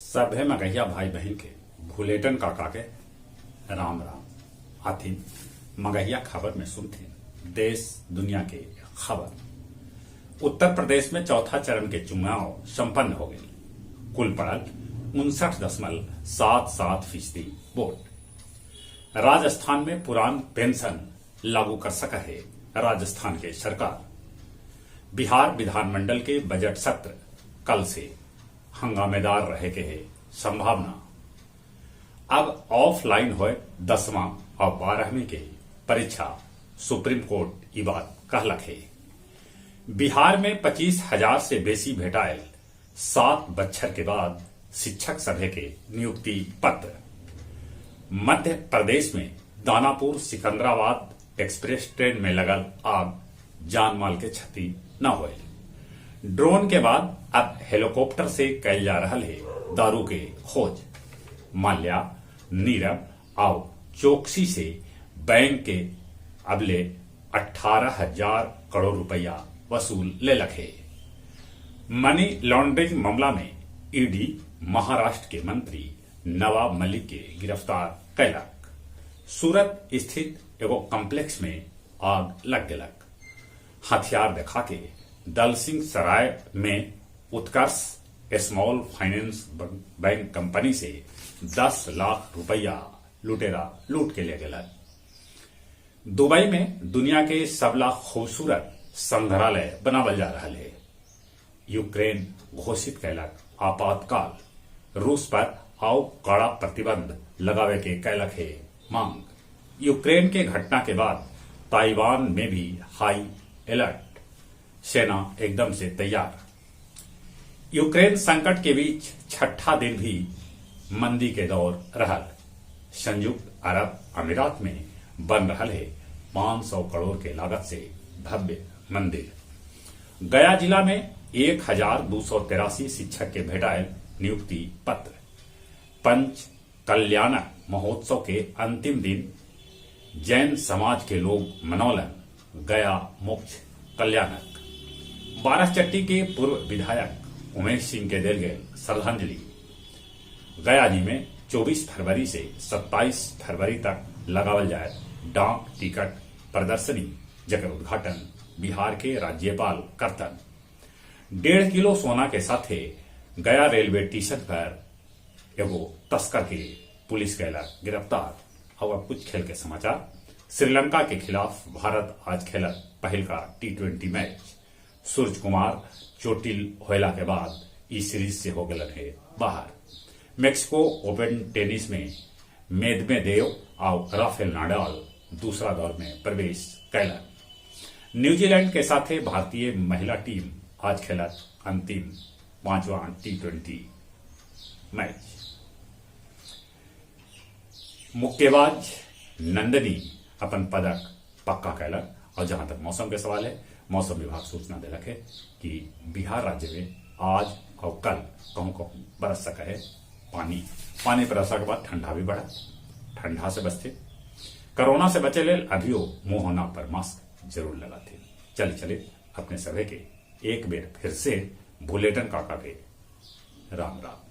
सभे मगहिया भाई बहन के भूलेटन काका के राम राम। आथिन मगहिया खबर में सुनथिन देश दुनिया के खबर। उत्तर प्रदेश में चौथा चरण के चुनाव संपन्न हो गए। कुल पड़ल 59.77% वोट। राजस्थान में पुरान पेंशन लागू कर सका है राजस्थान के सरकार। बिहार विधानमंडल के बजट सत्र कल से हंगामेदार रहे के है संभावना। अब ऑफलाइन होए 10वां और 12वीं के परीक्षा सुप्रीम कोर्ट ई बात कहलक है। बिहार में 25,000 से बेसी भेटायल 7 बछर के बाद शिक्षक सभे के नियुक्ति पत्र। मध्य प्रदेश में दानापुर सिकंदराबाद एक्सप्रेस ट्रेन में लगल आग, जान माल के क्षति न हुए। ड्रोन के बाद अब हेलीकॉप्टर से कैल जा रहा है दारू के खोज। माल्या, नीरव और चौकसी से बैंक के अबले 18,000 करोड़ रुपया वसूल ले लखे। मनी लॉन्ड्रिंग मामला में ईडी महाराष्ट्र के मंत्री नवाब मलिक के गिरफ्तार कैलक। सूरत स्थित एगो कॉम्प्लेक्स में आग लग गलक। हथियार दिखा के दल सिंह सराय में उत्कर्ष स्मॉल फाइनेंस बैंक कंपनी से 10 लाख रुपया लुटेरा लूट के ले गया। दुबई में दुनिया के सबला खूबसूरत संग्रहालय बनावल जा रहा है। यूक्रेन घोषित कैलक आपातकाल। रूस पर आओ कड़ा प्रतिबंध लगावे के कैलक है मांग। यूक्रेन के घटना के बाद ताइवान में भी हाई अलर्ट। सेना एकदम से तैयार। यूक्रेन संकट के बीच छठा दिन भी मंदी के दौर रहल। संयुक्त अरब अमीरात में बन रहा है 500 करोड़ के लागत से भव्य मंदिर। गया जिला में 1,283 शिक्षक के भेटायल नियुक्ति पत्र। पंच कल्याणक महोत्सव के अंतिम दिन जैन समाज के लोग मनौलन। गया मोक्ष कल्याणक। बाराचट्टी के पूर्व विधायक उमेश सिंह के दिल गए श्रद्धांजलि। गया जी में 24 फरवरी से 27 फरवरी तक लगावल जाए डाक टिकट प्रदर्शनी, जकर उद्घाटन बिहार के राज्यपाल करतन। 1.5 किलो सोना के साथ गया रेलवे स्टेशन पर एगो तस्कर के पुलिस कैलक गिरफ्तार। और कुछ खेल के समाचार। श्रीलंका के खिलाफ भारत आज खेलक पहल का T20 मैच। सूरज कुमार चोटिल होयला के बाद इस सीरीज से हो गए है बाहर। मेक्सिको ओपन टेनिस में मेदवेदेव और राफेल नाडाल दूसरा दौर में प्रवेश कैलक। न्यूजीलैंड के साथ भारतीय महिला टीम आज खेलत अंतिम 5वां T20 मैच। मुक्केबाज नंदनी अपन पदक पक्का कैलक। और जहां तक मौसम के सवाल है, मौसम विभाग सूचना देलक है कि बिहार राज्य में आज और कल कहूं कहूं बरस सका है पानी बरसा के बाद ठंडा भी बढ़ा। ठंडा से बचते, कोरोना से बचे लेल अभियो मुंह होना पर मास्क जरूर लगाते। चले अपने सभी के एक बेर फिर से बुलेटिन काका के राम राम।